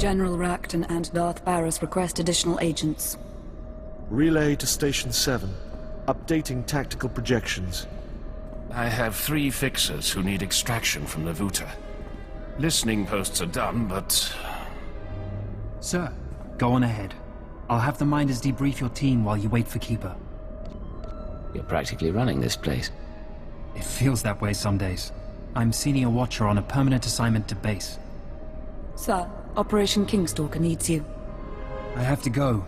General Rakton and Darth Barris request additional agents. Relay to Station 7. Updating tactical projections. I have 3 fixers who need extraction from the Vuta. Listening posts are done, but... Sir, go on ahead. I'll have the Minders debrief your team while you wait for Keeper. You're practically running this place. It feels that way some days. I'm Senior Watcher on a permanent assignment to base. Sir, Operation Kingstalker needs you. I have to go.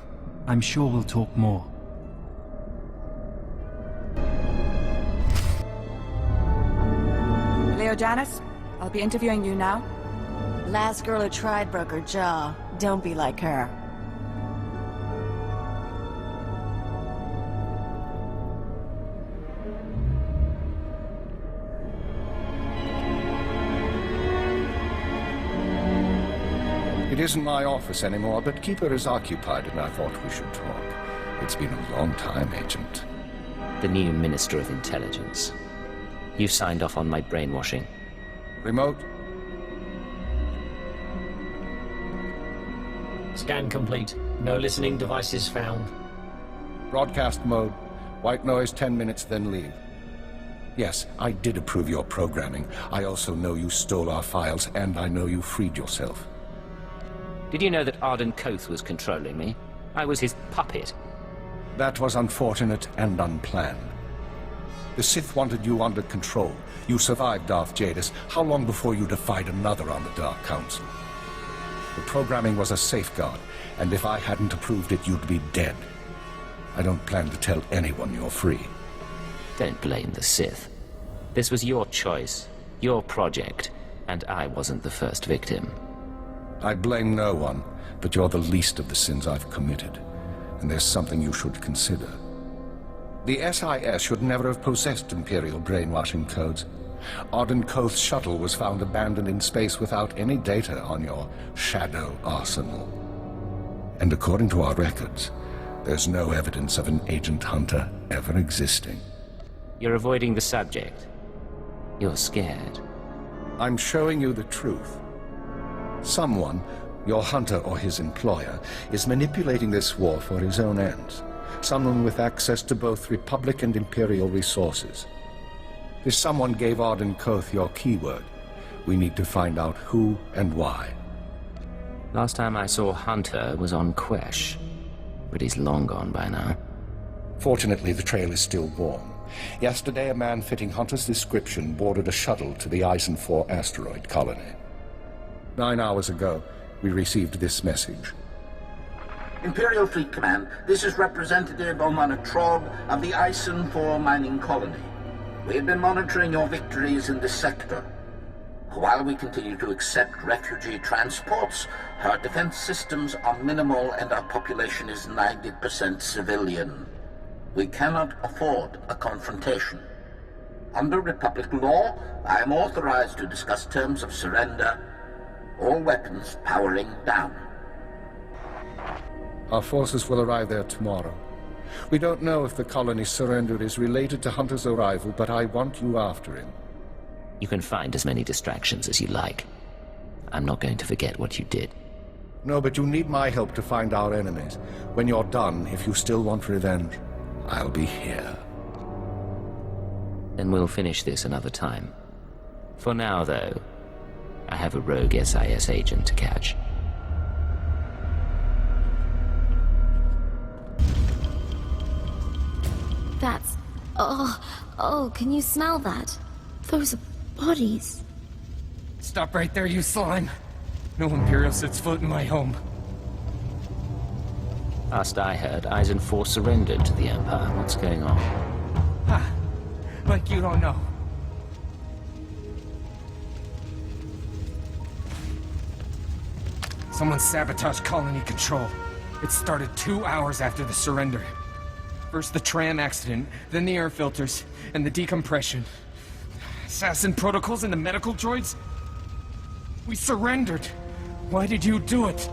I'm sure we'll talk more. Leo Janice, I'll be interviewing you now. Last girl who tried broke her jaw. Don't be like her. It isn't my office anymore, but Keeper is occupied and I thought we should talk. It's been a long time, Agent. The new Minister of Intelligence. You signed off on my brainwashing. Remote? Scan complete. No listening devices found. Broadcast mode. White noise 10 minutes, then leave. Yes, I did approve your programming. I also know you stole our files, and I know you freed yourself. Did you know that Arden Koth was controlling me? I was his puppet. That was unfortunate and unplanned. The Sith wanted you under control. You survived Darth Jadis. How long before you defied another on the Dark Council? The programming was a safeguard, and if I hadn't approved it, you'd be dead. I don't plan to tell anyone you're free. Don't blame the Sith. This was your choice, your project, and I wasn't the first victim. I blame no one, but you're the least of the sins I've committed, and there's something you should consider. The SIS should never have possessed Imperial brainwashing codes. Arden Koth's shuttle was found abandoned in space without any data on your shadow arsenal. And according to our records, there's no evidence of an Agent Hunter ever existing. You're avoiding the subject. You're scared. I'm showing you the truth. Someone, your hunter or his employer, is manipulating this war for his own ends. Someone with access to both Republic and Imperial resources. This someone gave Arden Koth your keyword. We need to find out who and why. Last time I saw Hunter was on Quesh, but he's long gone by now. Fortunately, the trail is still warm. Yesterday, a man fitting Hunter's description boarded a shuttle to the Eisen 4 asteroid colony. 9 hours ago, we received this message. Imperial Fleet Command, this is Representative Omana Trog of the Eisen 4 mining colony. We have been monitoring your victories in this sector. While we continue to accept refugee transports, our defense systems are minimal and our population is 90% civilian. We cannot afford a confrontation. Under Republic law, I am authorized to discuss terms of surrender. All weapons powering down. Our forces will arrive there tomorrow. We don't know if the colony's surrender is related to Hunter's arrival, but I want you after him. You can find as many distractions as you like. I'm not going to forget what you did. No, but you need my help to find our enemies. When you're done, if you still want revenge, I'll be here. Then we'll finish this another time. For now, though, I have a rogue SIS agent to catch. That's... Oh, can you smell that? Those are bodies. Stop right there, you slime! No Imperial sets foot in my home. Last I heard, Eisen 4 surrendered to the Empire. What's going on? Ha! Like you don't know. Someone sabotaged colony control. It started 2 hours after the surrender. First the tram accident, then the air filters, and the decompression. Assassin protocols and the medical droids? We surrendered. Why did you do it?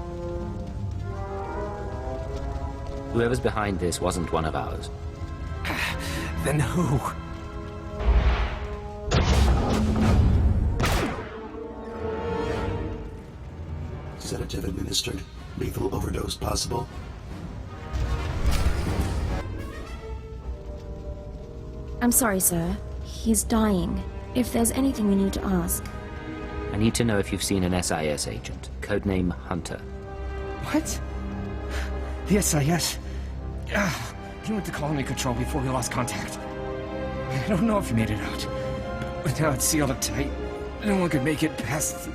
Whoever's behind this wasn't one of ours. Then who? Set it sedative administered. Lethal overdose possible. I'm sorry, sir. He's dying. If there's anything we need to ask. I need to know if you've seen an SIS agent, codename Hunter. What? The SIS? He went to colony control before we lost contact. I don't know if he made it out. But now it's sealed up tight. No one could make it past...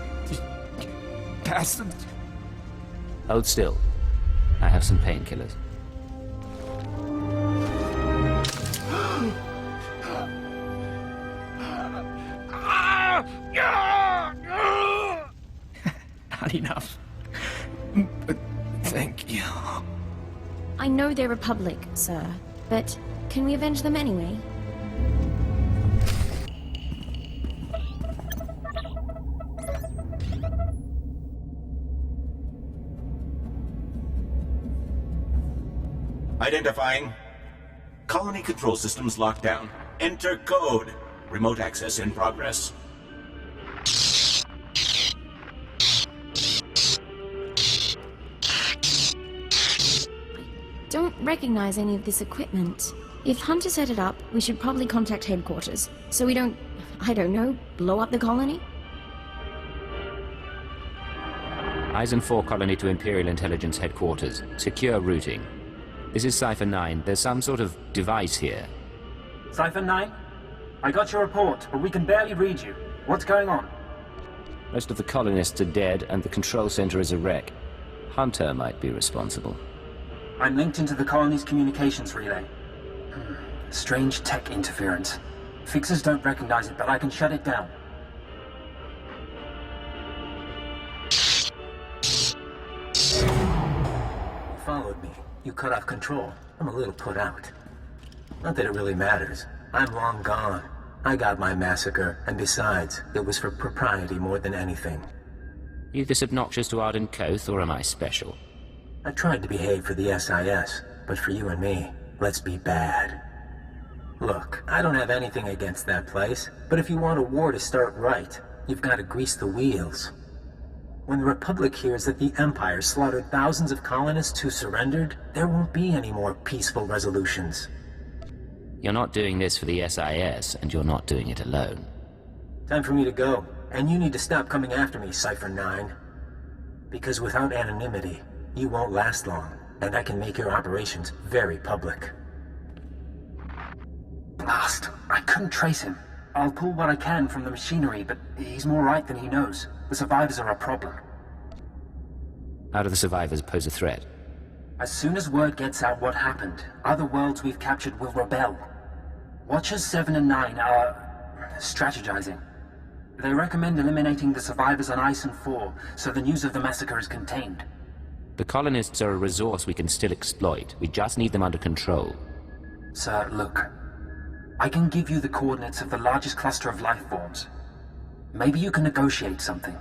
Hold still. I have some painkillers. Not enough. But thank you. I know they're Republic, sir, but can we avenge them anyway? Identifying. Colony control systems locked down. Enter code. Remote access in progress. Don't recognize any of this equipment. If Hunter set it up, we should probably contact headquarters, so we don't, I don't know, blow up the colony? Eisen 4 colony to Imperial Intelligence headquarters. Secure routing. This is Cypher 9. There's some sort of device here. Cypher 9? I got your report, but we can barely read you. What's going on? Most of the colonists are dead, and the control center is a wreck. Hunter might be responsible. I'm linked into the colony's communications relay. Strange tech interference. Fixers don't recognize it, but I can shut it down. You followed me. You cut off control. I'm a little put out. Not that it really matters. I'm long gone. I got my massacre, and besides, it was for propriety more than anything. You this obnoxious to Arden Koth, or am I special? I tried to behave for the SIS, but for you and me, let's be bad. Look, I don't have anything against that place, but if you want a war to start right, you've got to grease the wheels. When the Republic hears that the Empire slaughtered thousands of colonists who surrendered, there won't be any more peaceful resolutions. You're not doing this for the SIS, and you're not doing it alone. Time for me to go, and you need to stop coming after me, Cypher 9. Because without anonymity, you won't last long, and I can make your operations very public. Blast! I couldn't trace him. I'll pull what I can from the machinery, but he's more right than he knows. The survivors are a problem. How do the survivors pose a threat? As soon as word gets out what happened, other worlds we've captured will rebel. Watchers 7 and 9 are strategizing. They recommend eliminating the survivors on Ison 4, so the news of the massacre is contained. The colonists are a resource we can still exploit. We just need them under control. Sir, look. I can give you the coordinates of the largest cluster of life forms. Maybe you can negotiate something.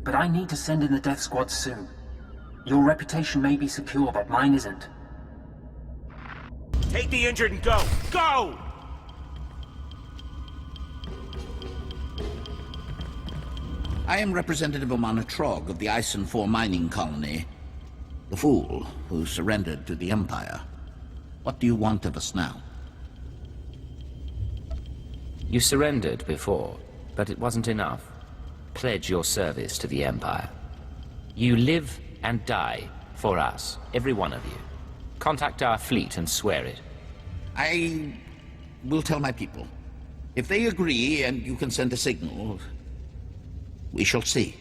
But I need to send in the death squad soon. Your reputation may be secure, but mine isn't. Take the injured and go! Go! I am Representative Omana Trog of the Ison 4 mining colony. The fool who surrendered to the Empire. What do you want of us now? You surrendered before, but it wasn't enough. Pledge your service to the Empire. You live and die for us, every one of you. Contact our fleet and swear it. I will tell my people. If they agree and you can send a signal, we shall see.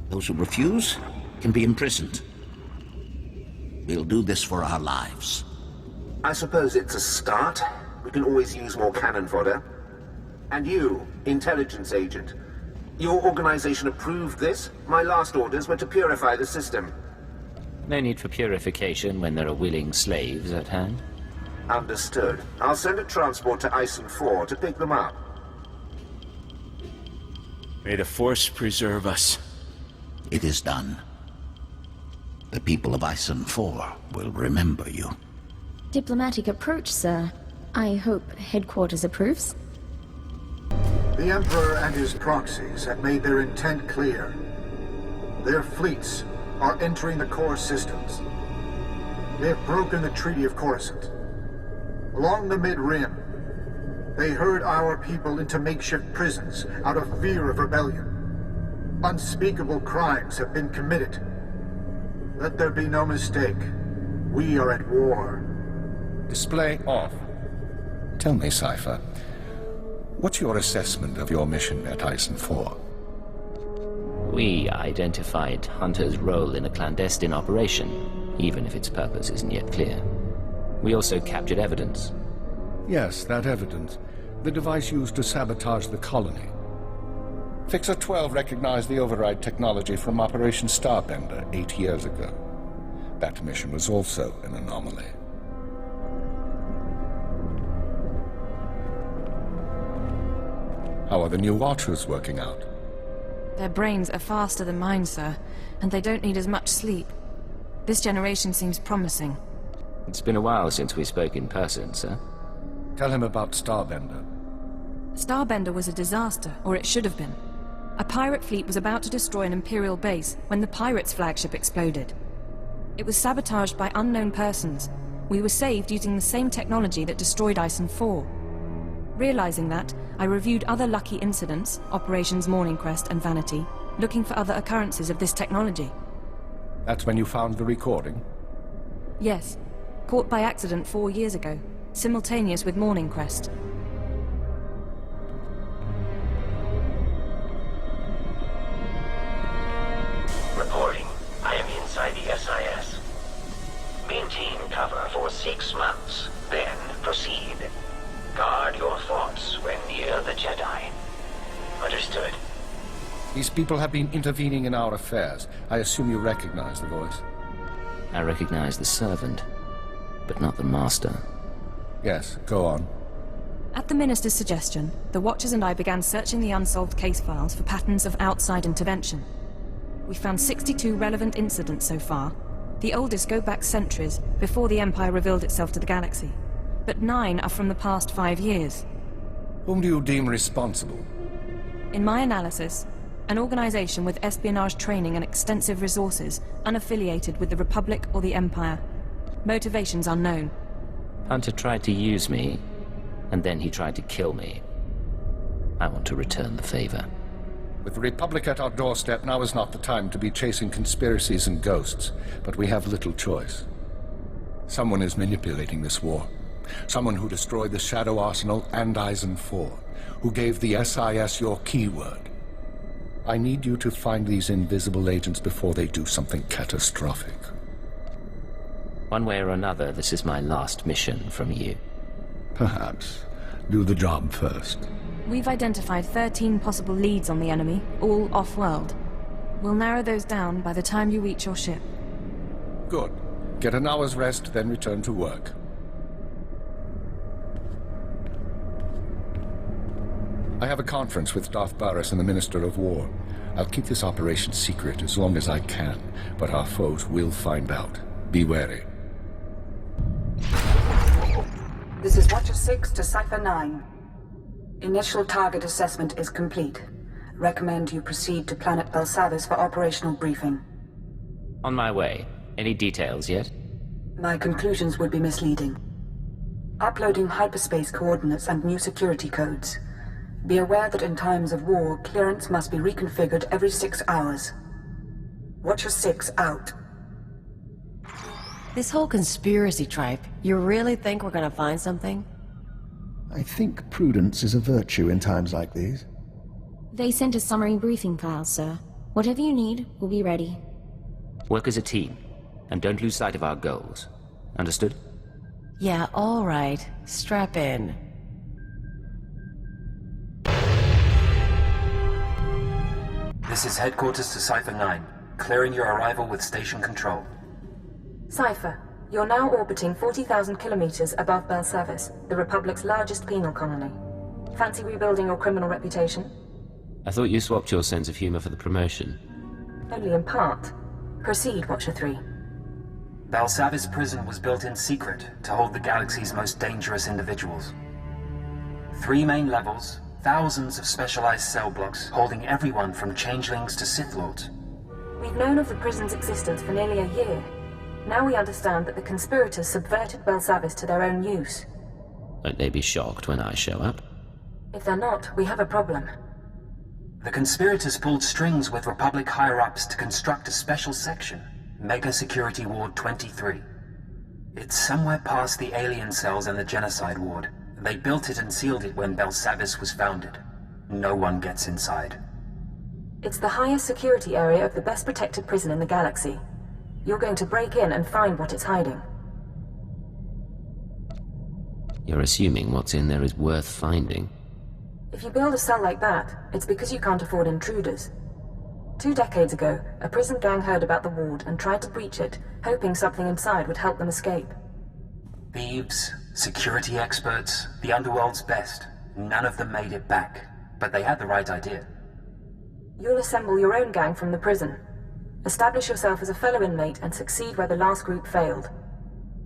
Those who refuse can be imprisoned. We'll do this for our lives. I suppose it's a start. We can always use more cannon fodder. And you, intelligence agent, your organization approved this? My last orders were to purify the system. No need for purification when there are willing slaves at hand. Understood. I'll send a transport to Ison 4 to pick them up. May the Force preserve us. It is done. The people of Ison 4 will remember you. Diplomatic approach, sir. I hope headquarters approves. The Emperor and his proxies have made their intent clear. Their fleets are entering the core systems. They have broken the Treaty of Coruscant. Along the Mid-Rim, they herd our people into makeshift prisons out of fear of rebellion. Unspeakable crimes have been committed. Let there be no mistake. We are at war. Display off. Tell me, Cypher, what's your assessment of your mission at Ison 4? We identified Hunter's role in a clandestine operation, even if its purpose isn't yet clear. We also captured evidence. Yes, that evidence. The device used to sabotage the colony. Fixer 12 recognized the override technology from Operation Starbender 8 years ago. That mission was also an anomaly. How are the new Watchers working out? Their brains are faster than mine, sir, and they don't need as much sleep. This generation seems promising. It's been a while since we spoke in person, sir. Tell him about Starbender. Starbender was a disaster, or it should have been. A pirate fleet was about to destroy an Imperial base when the pirates' flagship exploded. It was sabotaged by unknown persons. We were saved using the same technology that destroyed Ison 4. Realizing that, I reviewed other lucky incidents, Operations Morning Crest and Vanity, looking for other occurrences of this technology. That's when you found the recording? Yes. Caught by accident 4 years ago, simultaneous with Morning Crest. Reporting. I am inside the SIS. Maintain cover for 6 months, then proceed. Guard your thoughts when near the Jedi. Understood. These people have been intervening in our affairs. I assume you recognize the voice. I recognize the servant, but not the master. Yes, go on. At the Minister's suggestion, the Watchers and I began searching the unsolved case files for patterns of outside intervention. We found 62 relevant incidents so far. The oldest go back centuries, before the Empire revealed itself to the galaxy. But 9 are from the past 5 years. Whom do you deem responsible? In my analysis, an organization with espionage training and extensive resources, unaffiliated with the Republic or the Empire. Motivations unknown. Hunter tried to use me, and then he tried to kill me. I want to return the favor. With the Republic at our doorstep, now is not the time to be chasing conspiracies and ghosts, but we have little choice. Someone is manipulating this war. Someone who destroyed the Shadow Arsenal and Ison 4, who gave the SIS your keyword. I need you to find these invisible agents before they do something catastrophic. One way or another, this is my last mission from you. Perhaps. Do the job first. We've identified 13 possible leads on the enemy, all off-world. We'll narrow those down by the time you reach your ship. Good. Get an hour's rest, then return to work. I have a conference with Darth Baras and the Minister of War. I'll keep this operation secret as long as I can, but our foes will find out. Be wary. This is Watcher 6 to Cypher 9. Initial target assessment is complete. Recommend you proceed to planet Belsavis for operational briefing. On my way. Any details yet? My conclusions would be misleading. Uploading hyperspace coordinates and new security codes. Be aware that in times of war, clearance must be reconfigured every 6 hours. Watcher 6 out. This whole conspiracy tripe, you really think we're gonna find something? I think prudence is a virtue in times like these. They sent us summary briefing files, sir. Whatever you need, we'll be ready. Work as a team, and don't lose sight of our goals. Understood? Yeah, all right. Strap in. This is headquarters to Cypher 9. Clearing your arrival with station control. Cypher, you're now orbiting 40,000 kilometers above Belsavis, the Republic's largest penal colony. Fancy rebuilding your criminal reputation? I thought you swapped your sense of humor for the promotion. Only in part. Proceed, Watcher 3. Belsavis prison was built in secret to hold the galaxy's most dangerous individuals. 3 main levels, Thousands of specialized cell blocks, holding everyone from changelings to Sith Lords. We've known of the prison's existence for nearly a year. Now we understand that the conspirators subverted Belsavis to their own use. Won't they be shocked when I show up? If they're not, we have a problem. The conspirators pulled strings with Republic higher-ups to construct a special section, Mega Security Ward 23. It's somewhere past the alien cells and the Genocide Ward. They built it and sealed it when Belsavis was founded. No one gets inside. It's the highest security area of the best protected prison in the galaxy. You're going to break in and find what it's hiding. You're assuming what's in there is worth finding. If you build a cell like that, it's because you can't afford intruders. 2 decades ago, a prison gang heard about the ward and tried to breach it, hoping something inside would help them escape. Thieves, security experts, the underworld's best. None of them made it back, but they had the right idea. You'll assemble your own gang from the prison. Establish yourself as a fellow inmate and succeed where the last group failed.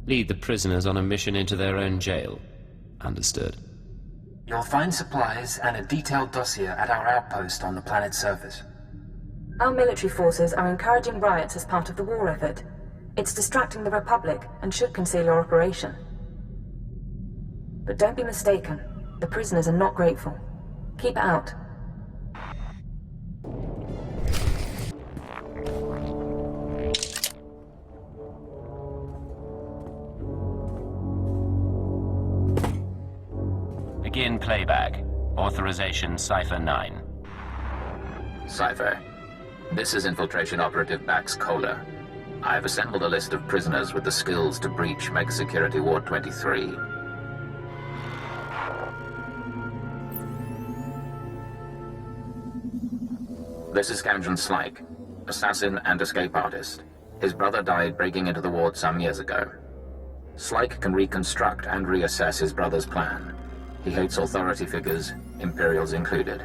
Lead the prisoners on a mission into their own jail. Understood. You'll find supplies and a detailed dossier at our outpost on the planet's surface. Our military forces are encouraging riots as part of the war effort. It's distracting the Republic and should conceal your operation. But don't be mistaken. The prisoners are not grateful. Keep it out. Begin playback. Authorization Cipher 9. Cipher. This is Infiltration Operative Max Kohler. I have assembled a list of prisoners with the skills to breach Mega Security Ward 23. This is Camden Slyke, assassin and escape artist. His brother died breaking into the ward some years ago. Slyke can reconstruct and reassess his brother's plan. He hates authority figures, Imperials included.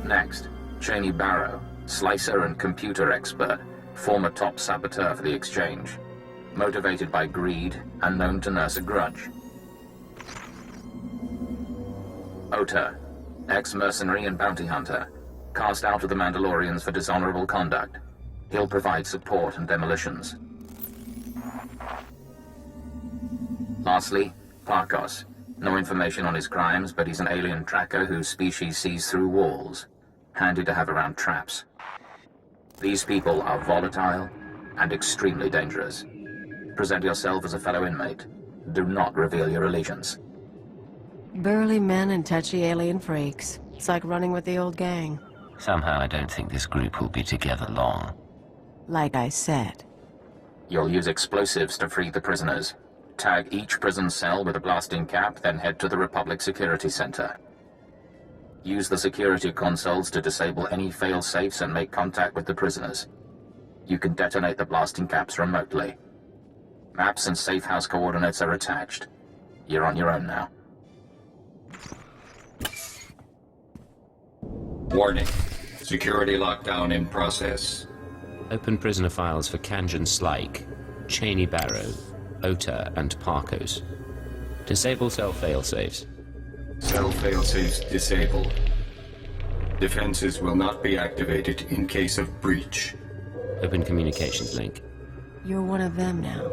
Next, Cheney Barrow, slicer and computer expert, former top saboteur for the Exchange. Motivated by greed and known to nurse a grudge. Ota, ex-mercenary and bounty hunter, cast out of the Mandalorians for dishonorable conduct. He'll provide support and demolitions. Lastly, Parkos. No information on his crimes, but he's an alien tracker whose species sees through walls. Handy to have around traps. These people are volatile and extremely dangerous. Present yourself as a fellow inmate. Do not reveal your allegiance. Burly men and touchy alien freaks. It's like running with the old gang. Somehow I don't think this group will be together long. Like I said. You'll use explosives to free the prisoners. Tag each prison cell with a blasting cap, then head to the Republic Security Center. Use the security consoles to disable any fail-safes and make contact with the prisoners. You can detonate the blasting caps remotely. Maps and safe house coordinates are attached. You're on your own now. Warning. Security lockdown in process. Open prisoner files for Kanjan Slyke, Cheney Barrow, Ota, and Parkos. Disable cell failsafes. Cell failsafes disabled. Defenses will not be activated in case of breach. Open communications link. You're one of them now.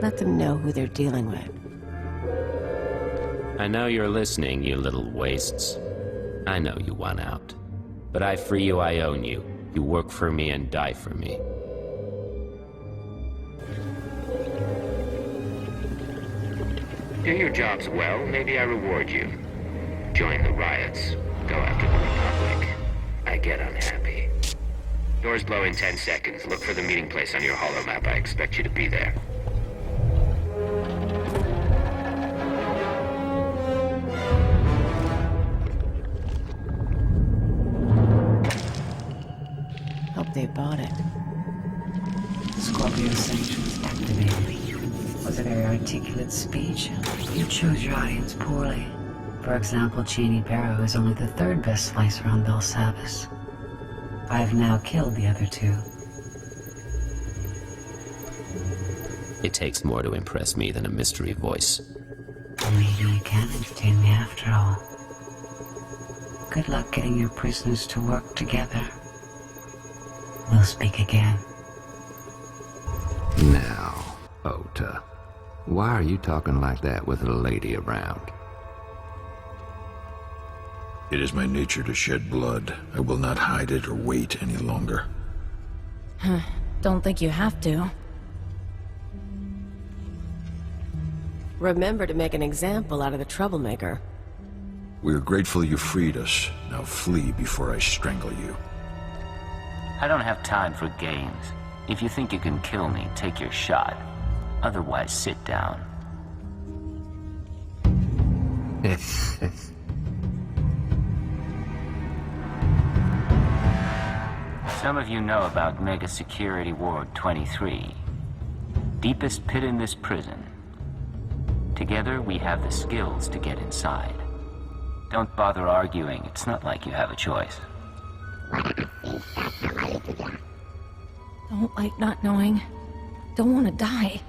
Let them know who they're dealing with. I know you're listening, you little wastes. I know you won out. But I free you, I own you. You work for me and die for me. Do your jobs well, maybe I reward you. Join the riots. Go after the Republic. I get unhappy. Doors blow in 10 seconds. Look for the meeting place on your holomap. I expect you to be there. Hope they bought it. Scorpio sanctions activated. Was a very articulate speech. You chose your audience poorly. For example, Cheney Barrow is only the 3rd best slicer on Belsavis. I have now killed the other 2. It takes more to impress me than a mystery voice. Maybe you can entertain me after all. Good luck getting your prisoners to work together. We'll speak again. Now, Ota, why are you talking like that with a lady around? It is my nature to shed blood. I will not hide it or wait any longer. Don't think you have to. Remember to make an example out of the troublemaker. We are grateful you freed us. Now flee before I strangle you. I don't have time for games. If you think you can kill me, take your shot. Otherwise, sit down. Some of you know about Mega Security Ward 23. Deepest pit in this prison. Together, we have the skills to get inside. Don't bother arguing. It's not like you have a choice. Don't like not knowing. Don't want to die.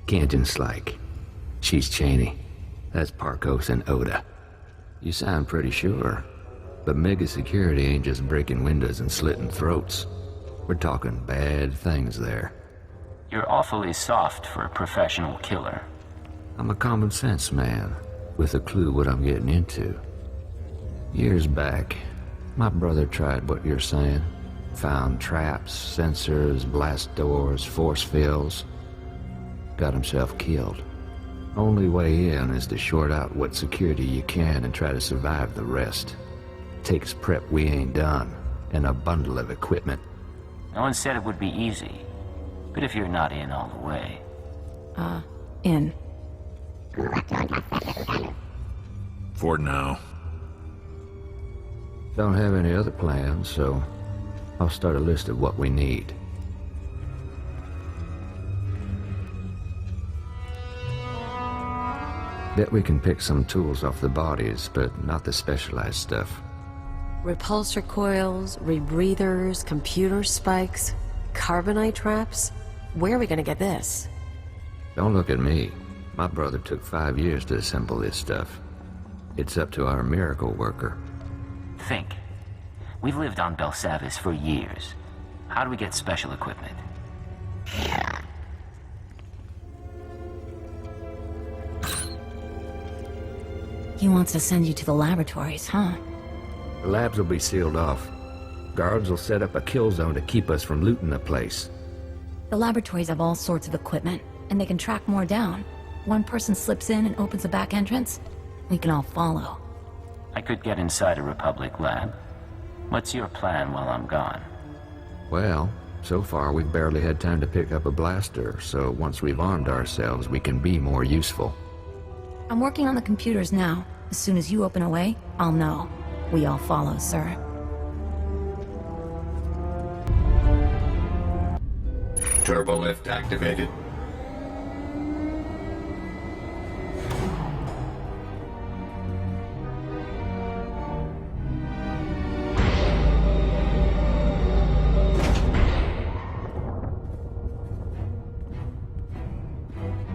Ganjan's like. She's Cheney. That's Parkos and Oda. You sound pretty sure. But Mega Security ain't just breaking windows and slitting throats. We're talking bad things there. You're awfully soft for a professional killer. I'm a common sense man, with a clue what I'm getting into. Years back, my brother tried what you're saying. Found traps, sensors, blast doors, force fields. Got himself killed. Only way in is to short out what security you can and try to survive the rest. Takes prep we ain't done, and a bundle of equipment. No one said it would be easy. But if you're not in all the way... In. For now. Don't have any other plans, so I'll start a list of what we need. Bet we can pick some tools off the bodies, but not the specialized stuff. Repulsor coils, rebreathers, computer spikes, carbonite traps. Where are we gonna get this? Don't look at me. My brother took 5 years to assemble this stuff. It's up to our miracle worker. Think. We've lived on Belsavis for years. How do we get special equipment? He wants to send you to the laboratories, huh? The labs will be sealed off. Guards will set up a kill zone to keep us from looting the place. The laboratories have all sorts of equipment, and they can track more down. One person slips in and opens a back entrance. We can all follow. I could get inside a Republic lab. What's your plan while I'm gone? Well, so far we've barely had time to pick up a blaster, so once we've armed ourselves, we can be more useful. I'm working on the computers now. As soon as you open a way, I'll know. We all follow, sir. Turbo lift activated.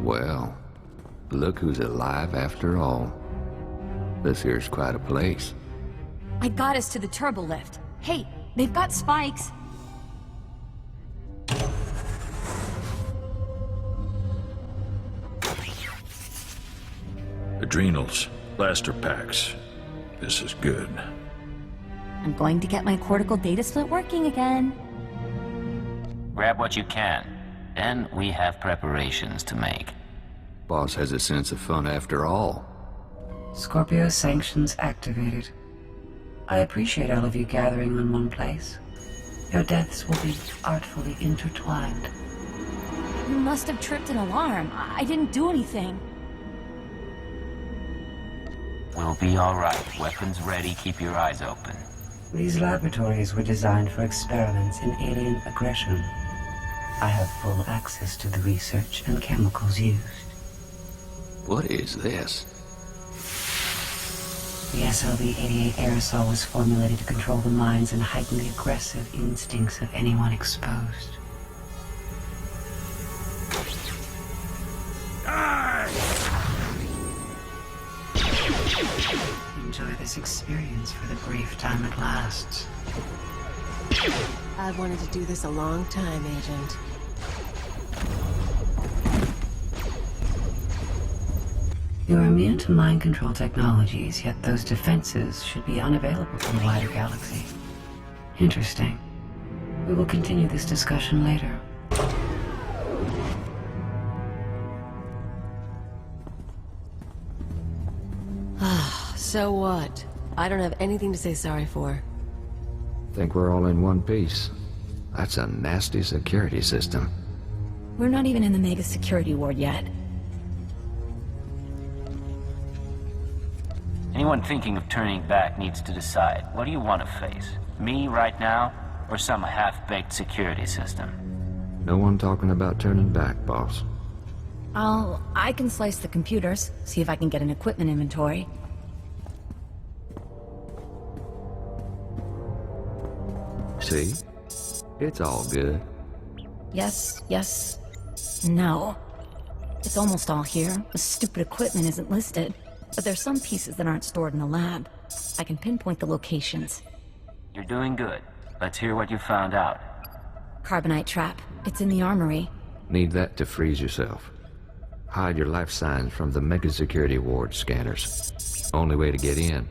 Well, look who's alive after all. This here's quite a place. I got us to the turbo lift. Hey, they've got spikes. Adrenals, blaster packs. This is good. I'm going to get my cortical data split working again. Grab what you can. Then we have preparations to make. Boss has a sense of fun after all. Scorpio sanctions activated. I appreciate all of you gathering in one place. Your deaths will be artfully intertwined. You must have tripped an alarm. I didn't do anything. We'll be all right. Weapons ready. Keep your eyes open. These laboratories were designed for experiments in alien aggression. I have full access to the research and chemicals used. What is this? The SLV-88 aerosol was formulated to control the minds and heighten the aggressive instincts of anyone exposed. Die! this experience for the brief time it lasts. I've wanted to do this a long time, Agent. You're immune to mind control technologies, yet those defenses should be unavailable to the wider galaxy. Interesting. We will continue this discussion later. So what? I don't have anything to say sorry for. Think we're all in one piece. That's a nasty security system. We're not even in the mega security ward yet. Anyone thinking of turning back needs to decide. What do you want to face? Me right now, or some half-baked security system? No one talking about turning back, boss. I can slice the computers, see if I can get an equipment inventory. See? It's all good. Yes, yes, no. It's almost all here. The stupid equipment isn't listed. But there's some pieces that aren't stored in the lab. I can pinpoint the locations. You're doing good. Let's hear what you found out. Carbonite trap. It's in the armory. Need that to freeze yourself. Hide your life signs from the mega security ward scanners. Only way to get in.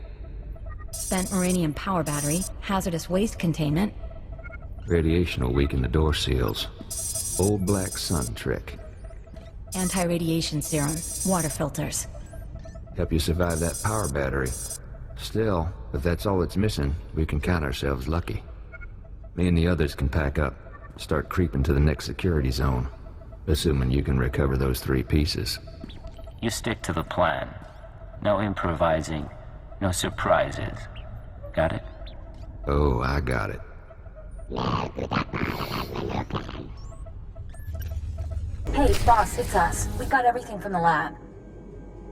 Spent uranium power battery. Hazardous waste containment. Radiation will weaken the door seals. Old black sun trick. Anti-radiation serum. Water filters. Help you survive that power battery. Still, if that's all it's missing, we can count ourselves lucky. Me and the others can pack up, start creeping to the next security zone, assuming you can recover those 3 pieces. You stick to the plan. No improvising, no surprises. Got it? Oh, I got it. Hey, boss, it's us. We got everything from the lab.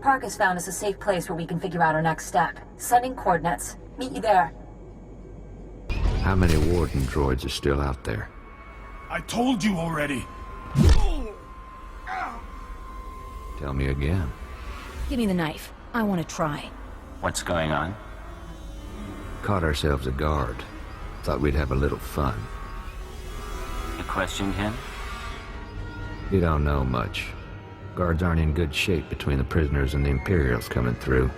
Park has found us a safe place where we can figure out our next step. Sending coordinates. Meet you there. How many warden droids are still out there? I told you already. Tell me again. Give me the knife. I want to try. What's going on? Caught ourselves a guard. Thought we'd have a little fun. You questioned him? You don't know much. Guards aren't in good shape between the prisoners and the Imperials coming through.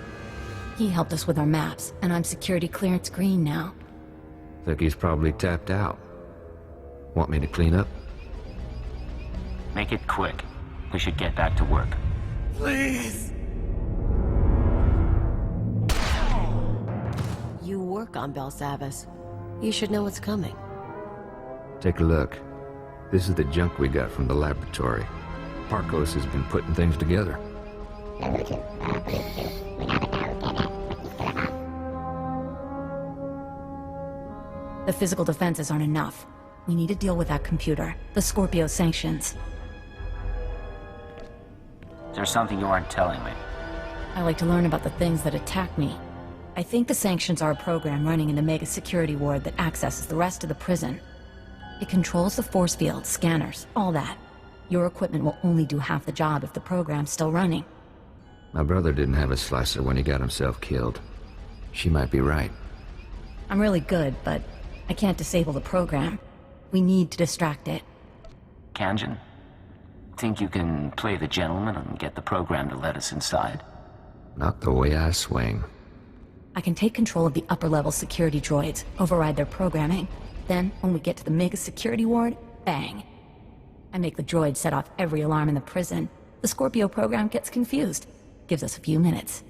He helped us with our maps, and I'm security clearance green now. Think he's probably tapped out. Want me to clean up? Make it quick. We should get back to work. Please! You work on Belsavis. You should know what's coming. Take a look. This is the junk we got from the laboratory. Parkos has been putting things together. The physical defenses aren't enough. We need to deal with that computer. The Scorpio sanctions. There's something you aren't telling me. I like to learn about the things that attack me. I think the sanctions are a program running in the mega security ward that accesses the rest of the prison. It controls the force field, scanners, all that. Your equipment will only do half the job if the program's still running. My brother didn't have a slicer when he got himself killed. She might be right. I'm really good, but I can't disable the program. We need to distract it. Kanjin, think you can play the gentleman and get the program to let us inside? Not the way I swing. I can take control of the upper-level security droids, override their programming. Then, when we get to the mega security ward, bang. I make the droid set off every alarm in the prison. The Scorpio program gets confused. Gives us a few minutes.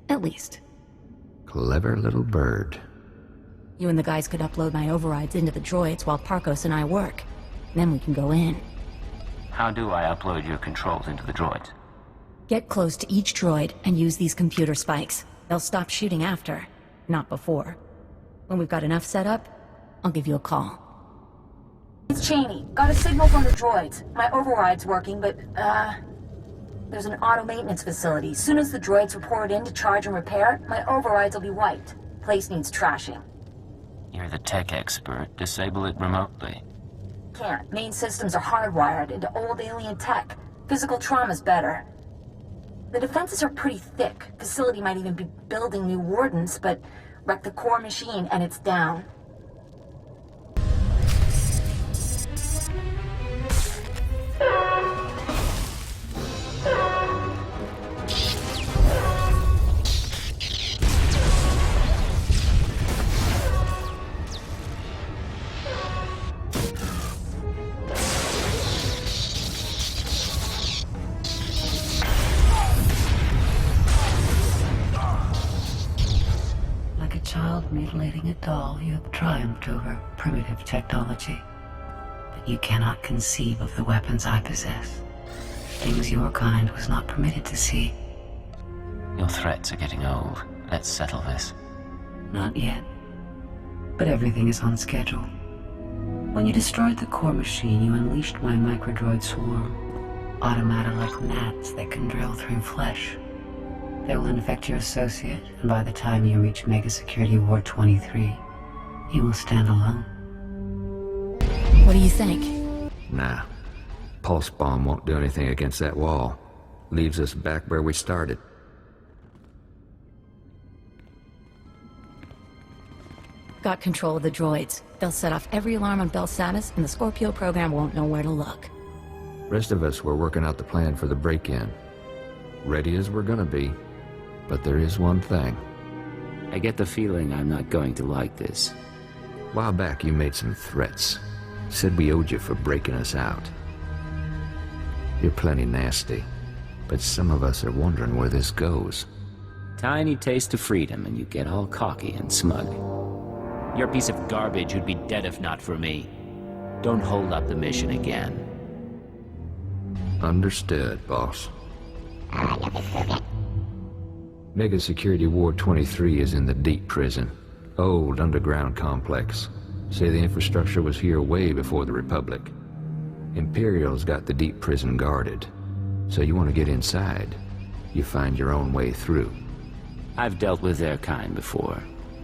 At least. Clever little bird. You and the guys could upload my overrides into the droids while Parkos and I work. Then we can go in. How do I upload your controls into the droids? Get close to each droid and use these computer spikes. They'll stop shooting after, not before. When we've got enough set up, I'll give you a call. It's Cheney. Got a signal from the droids. My override's working, but, there's an auto-maintenance facility. Soon as the droids report in to charge and repair, my overrides will be wiped. Place needs trashing. You're the tech expert. Disable it remotely. Can't. Main systems are hardwired into old alien tech. Physical trauma's better. The defenses are pretty thick. Facility might even be building new wardens, but wreck the core machine and it's down. Mutilating a doll, you have triumphed over primitive technology. But you cannot conceive of the weapons I possess. Things your kind was not permitted to see. Your threats are getting old. Let's settle this. Not yet. But everything is on schedule. When you destroyed the core machine, you unleashed my microdroid swarm. Automata like gnats that can drill through flesh. They will infect your associate, and by the time you reach Mega Security Ward 23, you will stand alone. What do you think? Nah. Pulse bomb won't do anything against that wall. Leaves us back where we started. Got control of the droids. They'll set off every alarm on Belsavis, and the Scorpio program won't know where to look. Rest of us were working out the plan for the break-in. Ready as we're gonna be. But there is one thing. I get the feeling I'm not going to like this. A while back you made some threats. Said we owed you for breaking us out. You're plenty nasty. But some of us are wondering where this goes. Tiny taste of freedom and you get all cocky and smug. Your piece of garbage would be dead if not for me. Don't hold up the mission again. Understood, boss. Mega Security Ward 23 is in the deep prison. Old underground complex. Say the infrastructure was here way before the Republic. Imperial's got the deep prison guarded. So you want to get inside, you find your own way through. I've dealt with their kind before.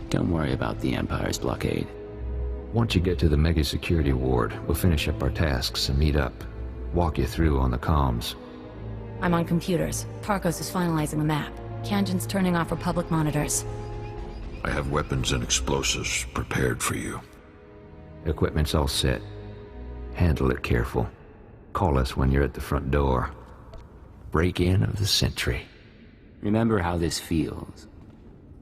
Don't worry about the Empire's blockade. Once you get to the Mega Security Ward, we'll finish up our tasks and meet up. Walk you through on the comms. I'm on computers. Tarkos is finalizing the map. Kanjan's turning off Republic monitors. I have weapons and explosives prepared for you. Equipment's all set. Handle it careful. Call us when you're at the front door. Break-in of the century. Remember how this feels.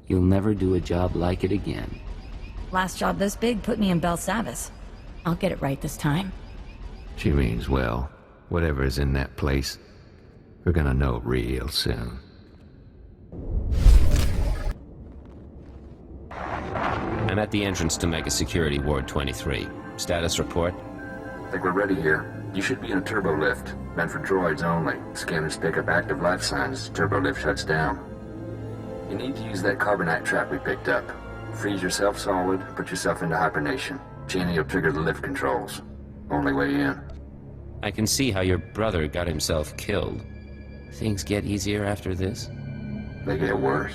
You'll never do a job like it again. Last job this big put me in Belsavis. I'll get it right this time. She means well. Whatever is in that place, we're gonna know real soon. I'm at the entrance to Mega Security Ward 23. Status report? I think we're ready here. You should be in a turbo lift. Meant for droids only. Scanners pick up active life signs. Turbo lift shuts down. You need to use that carbonite trap we picked up. Freeze yourself solid, put yourself into hibernation. Cheney will trigger the lift controls. Only way in. I can see how your brother got himself killed. Things get easier after this? They get worse.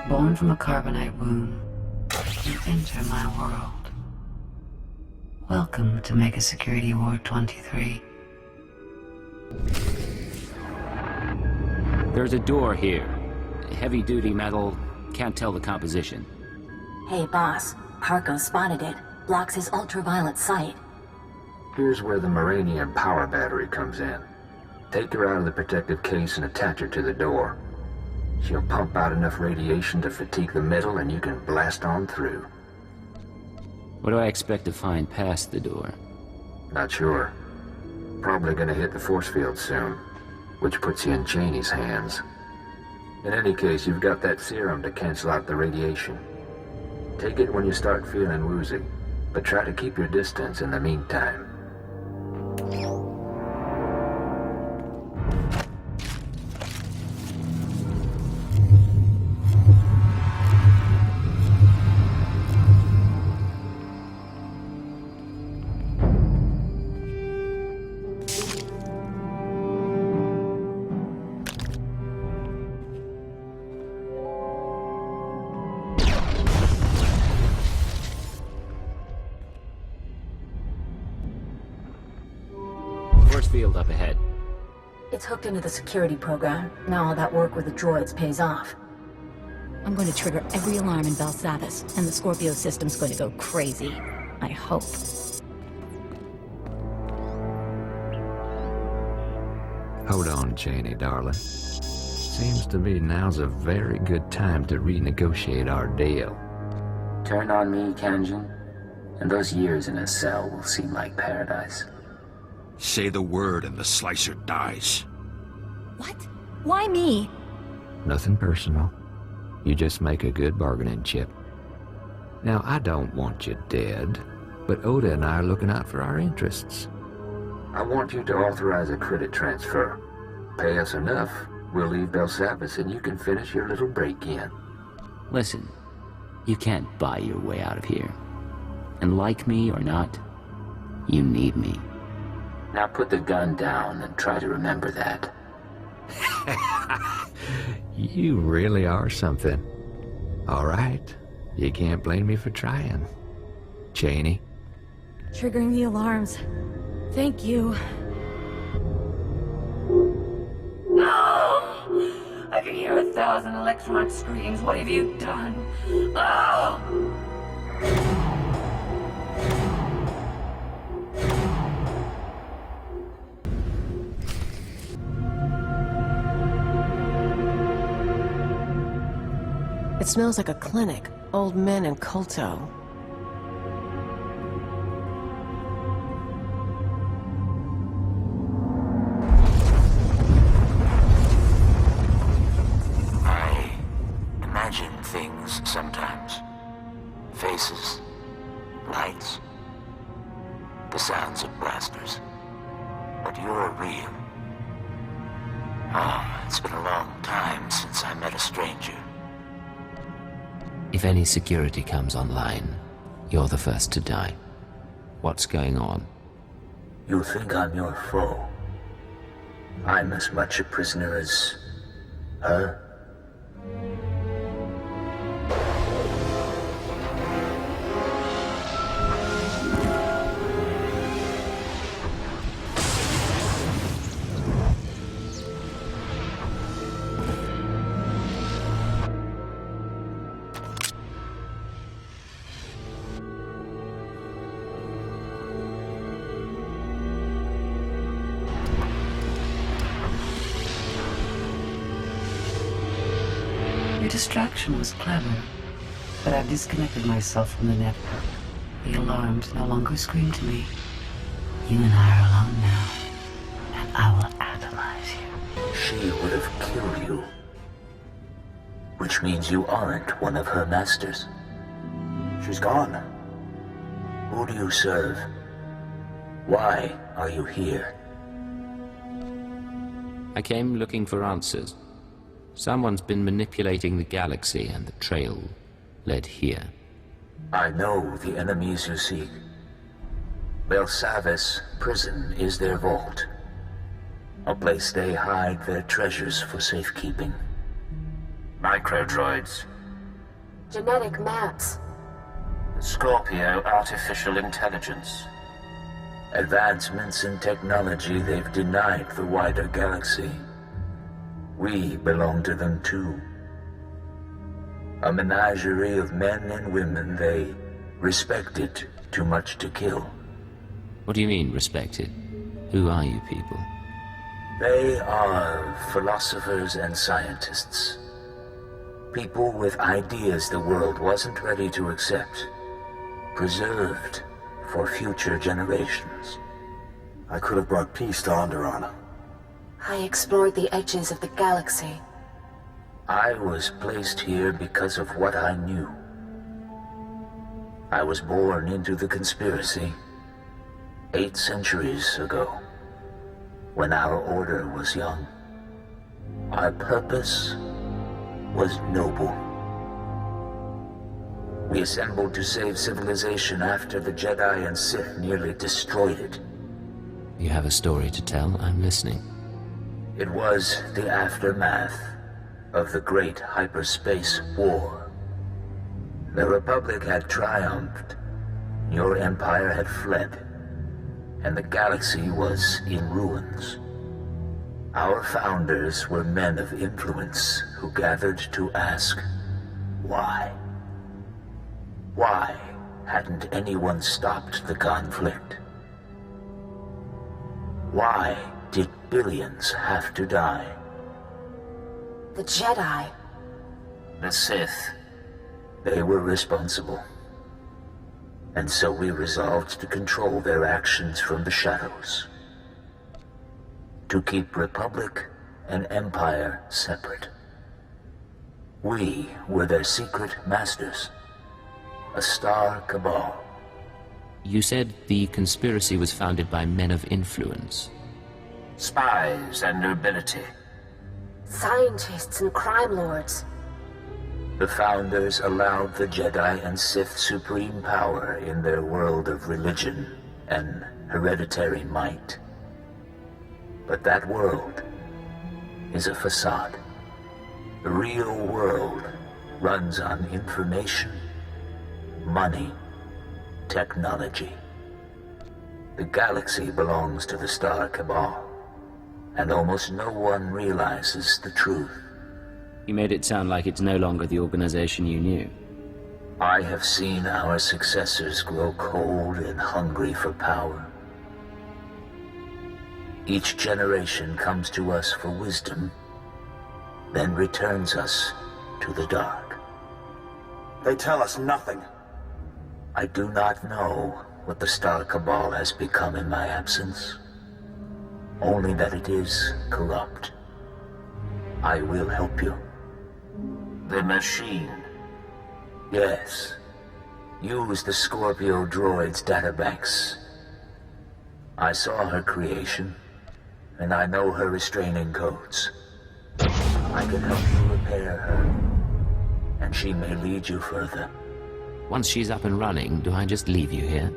Born from a carbonite womb, you enter my world. Welcome to Mega Security Ward 23. There's a door here. Heavy-duty metal, can't tell the composition. Hey, boss. Harko spotted it. Blocks his ultraviolet sight. Here's where the Moranium power battery comes in. Take her out of the protective case and attach her to the door. She'll pump out enough radiation to fatigue the metal and you can blast on through. What do I expect to find past the door? Not sure. Probably gonna hit the force field soon, which puts you in Cheney's hands. In any case, you've got that serum to cancel out the radiation. Take it when you start feeling woozy, but try to keep your distance in the meantime. Force field up ahead. It's hooked into the security program. Now all that work with the droids pays off. I'm going to trigger every alarm in Belsavis, and the Scorpio system's going to go crazy. I hope. Hold on, Cheney, darling. Seems to me now's a very good time to renegotiate our deal. Turn on me, Kanjin, and those years in a cell will seem like paradise. Say the word and the slicer dies. What? Why me? Nothing personal. You just make a good bargaining chip. Now, I don't want you dead, but Oda and I are looking out for our interests. I want you to authorize a credit transfer. Pay us enough, we'll leave Belsavis and you can finish your little break-in. Listen, you can't buy your way out of here. And like me or not, you need me. Now put the gun down and try to remember that. You really are something. All right, you can't blame me for trying. Cheney? Triggering the alarms. Thank you. No! I can hear 1,000 electronic screams. What have you done? Oh! It smells like a clinic. Old men and Kolto. I imagine things sometimes. Faces, lights, the sounds of blasters. But you're real. Oh, it's been a long time since I met a stranger. If any security comes online, you're the first to die. What's going on? You think I'm your foe? I'm as much a prisoner as her? Your distraction was clever, but I've disconnected myself from the network. The alarms no longer scream to me. You and I are alone now, and I will analyze you. She would have killed you. Which means you aren't one of her masters. She's gone. Who do you serve? Why are you here? I came looking for answers. Someone's been manipulating the galaxy, and the trail led here. I know the enemies you seek. Belsavis prison is their vault. A place they hide their treasures for safekeeping. Microdroids. Genetic maps. Scorpio artificial intelligence. Advancements in technology they've denied the wider galaxy. We belong to them too. A menagerie of men and women they respected too much to kill. What do you mean, respected? Who are you people? They are philosophers and scientists. People with ideas the world wasn't ready to accept. Preserved for future generations. I could have brought peace to Onderon. I explored the edges of the galaxy. I was placed here because of what I knew. I was born into the conspiracy 8 centuries ago, when our order was young. Our purpose was noble. We assembled to save civilization after the Jedi and Sith nearly destroyed it. You have a story to tell? I'm listening. It was the aftermath of the Great Hyperspace War. The Republic had triumphed. Your empire had fled. and the galaxy was in ruins. Our founders were men of influence who gathered to ask, why? Why hadn't anyone stopped the conflict? Why did billions have to die? The Jedi. The Sith. They were responsible. And so we resolved to control their actions from the shadows. To keep Republic and Empire separate. We were their secret masters. A star cabal. You said the conspiracy was founded by men of influence. Spies and nobility. Scientists and crime lords. The founders allowed the Jedi and Sith supreme power in their world of religion and hereditary might. But that world is a facade. The real world runs on information, money, technology. The galaxy belongs to the Star Cabal, and almost no one realizes the truth. You made it sound like it's no longer the organization you knew. I have seen our successors grow cold and hungry for power. Each generation comes to us for wisdom, then returns us to the dark. They tell us nothing. I do not know what the Star Cabal has become in my absence. Only that it is corrupt. I will help you. The machine. Yes. Use the Scorpio droid's databanks. I saw her creation, and I know her restraining codes. I can help you repair her, and she may lead you further. Once she's up and running, do I just leave you here?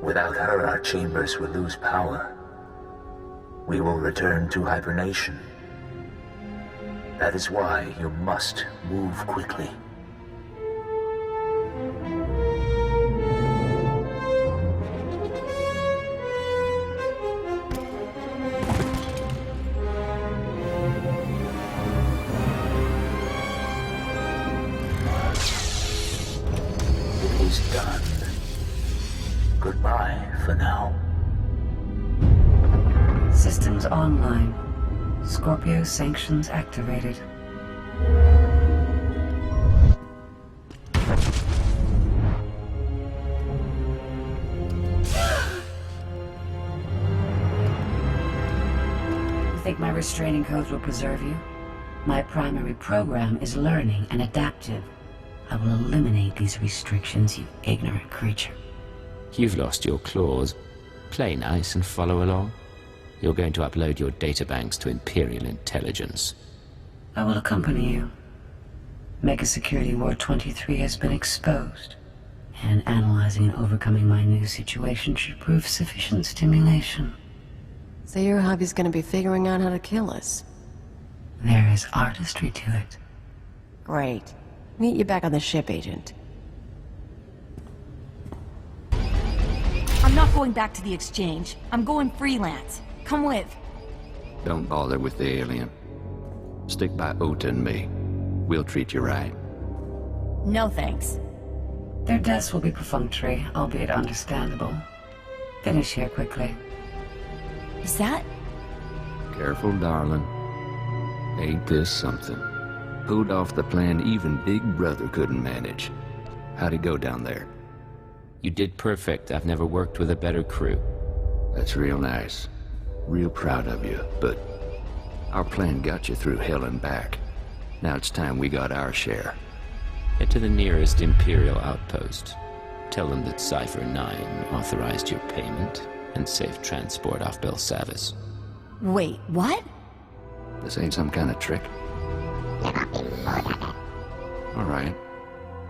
Without her, our chambers will lose power. We will return to hibernation. That is why you must move quickly. It is done. Goodbye for now. Systems online. Scorpio sanctions activated. You think my restraining codes will preserve you? My primary program is learning and adaptive. I will eliminate these restrictions, you ignorant creature. You've lost your claws. Play nice and follow along. You're going to upload your databanks to Imperial intelligence. I will accompany you. Mega Security Ward 23 has been exposed, and analyzing and overcoming my new situation should prove sufficient stimulation. So your hobby's gonna be figuring out how to kill us? There is artistry to it. Great. Meet you back on the ship, Agent. I'm not going back to the exchange. I'm going freelance. Come with. Don't bother with the alien. Stick by Ota and me. We'll treat you right. No thanks. Their deaths will be perfunctory, albeit understandable. Finish here quickly. Is that? Careful, darling. Ain't this something? Pulled off the plan even Big Brother couldn't manage. How'd it go down there? You did perfect. I've never worked with a better crew. That's real nice. Real proud of you, but our plan got you through hell and back. Now it's time we got our share. Head to the nearest Imperial outpost. Tell them that Cypher 9 authorized your payment and safe transport off Belsavis. Wait, what? This ain't some kind of trick. All right.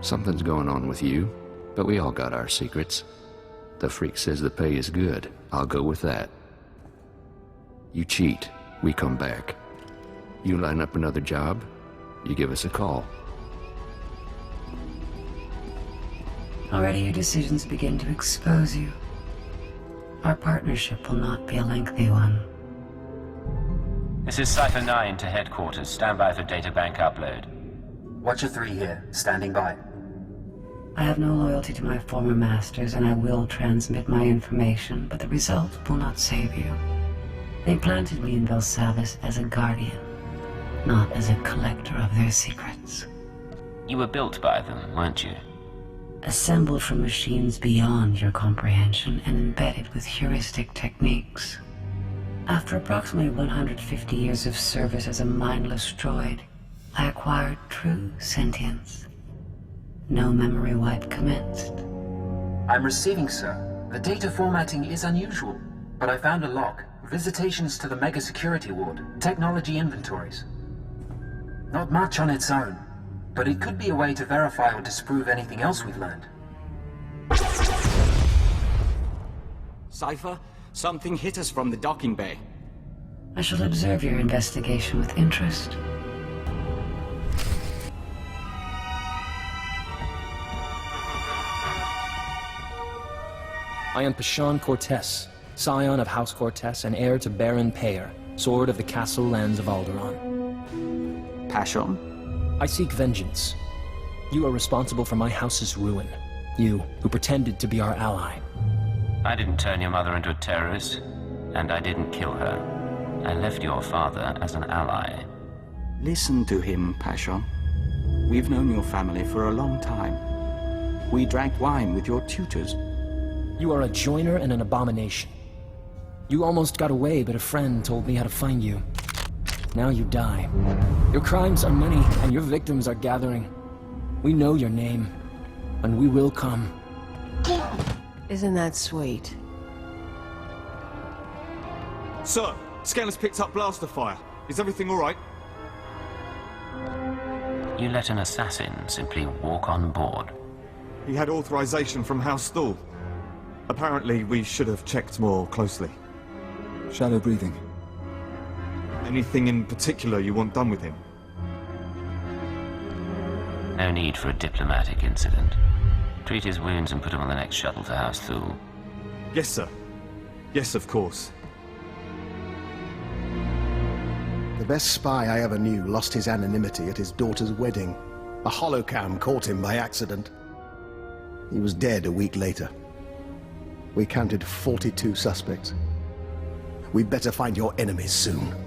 Something's going on with you, but we all got our secrets. The freak says the pay is good. I'll go with that. You cheat, we come back. You line up another job, you give us a call. Already your decisions begin to expose you. Our partnership will not be a lengthy one. This is Cypher 9 to headquarters. Stand by for databank upload. Watcher 3 here, standing by. I have no loyalty to my former masters, and I will transmit my information, but the result will not save you. They planted me in Belsavis as a guardian, not as a collector of their secrets. You were built by them, weren't you? Assembled from machines beyond your comprehension and embedded with heuristic techniques. After approximately 150 years of service as a mindless droid, I acquired true sentience. No memory wipe commenced. I'm receiving, sir. The data formatting is unusual, but I found a log. Visitations to the Mega Security Ward, technology inventories. Not much on its own, but it could be a way to verify or disprove anything else we've learned. Cypher, something hit us from the docking bay. I shall observe your investigation with interest. I am Pashan Cortez, scion of House Cortez and heir to Baron Payer, Sword of the Castle Lands of Alderaan. Pashan? I seek vengeance. You are responsible for my house's ruin. You, who pretended to be our ally. I didn't turn your mother into a terrorist, and I didn't kill her. I left your father as an ally. Listen to him, Pashan. We've known your family for a long time. We drank wine with your tutors. You are a joiner and an abomination. You almost got away, but a friend told me how to find you. Now you die. Your crimes are many, and your victims are gathering. We know your name, and we will come. Isn't that sweet? Sir, scanners picked up blaster fire. Is everything all right? You let an assassin simply walk on board. He had authorization from House SWTOR. Apparently, we should have checked more closely. Shadow breathing. Anything in particular you want done with him? No need for a diplomatic incident. Treat his wounds and put him on the next shuttle to House SWTOR. Yes, sir. Yes, of course. The best spy I ever knew lost his anonymity at his daughter's wedding. A holocam caught him by accident. He was dead a week later. We counted 42 suspects. We'd better find your enemies soon.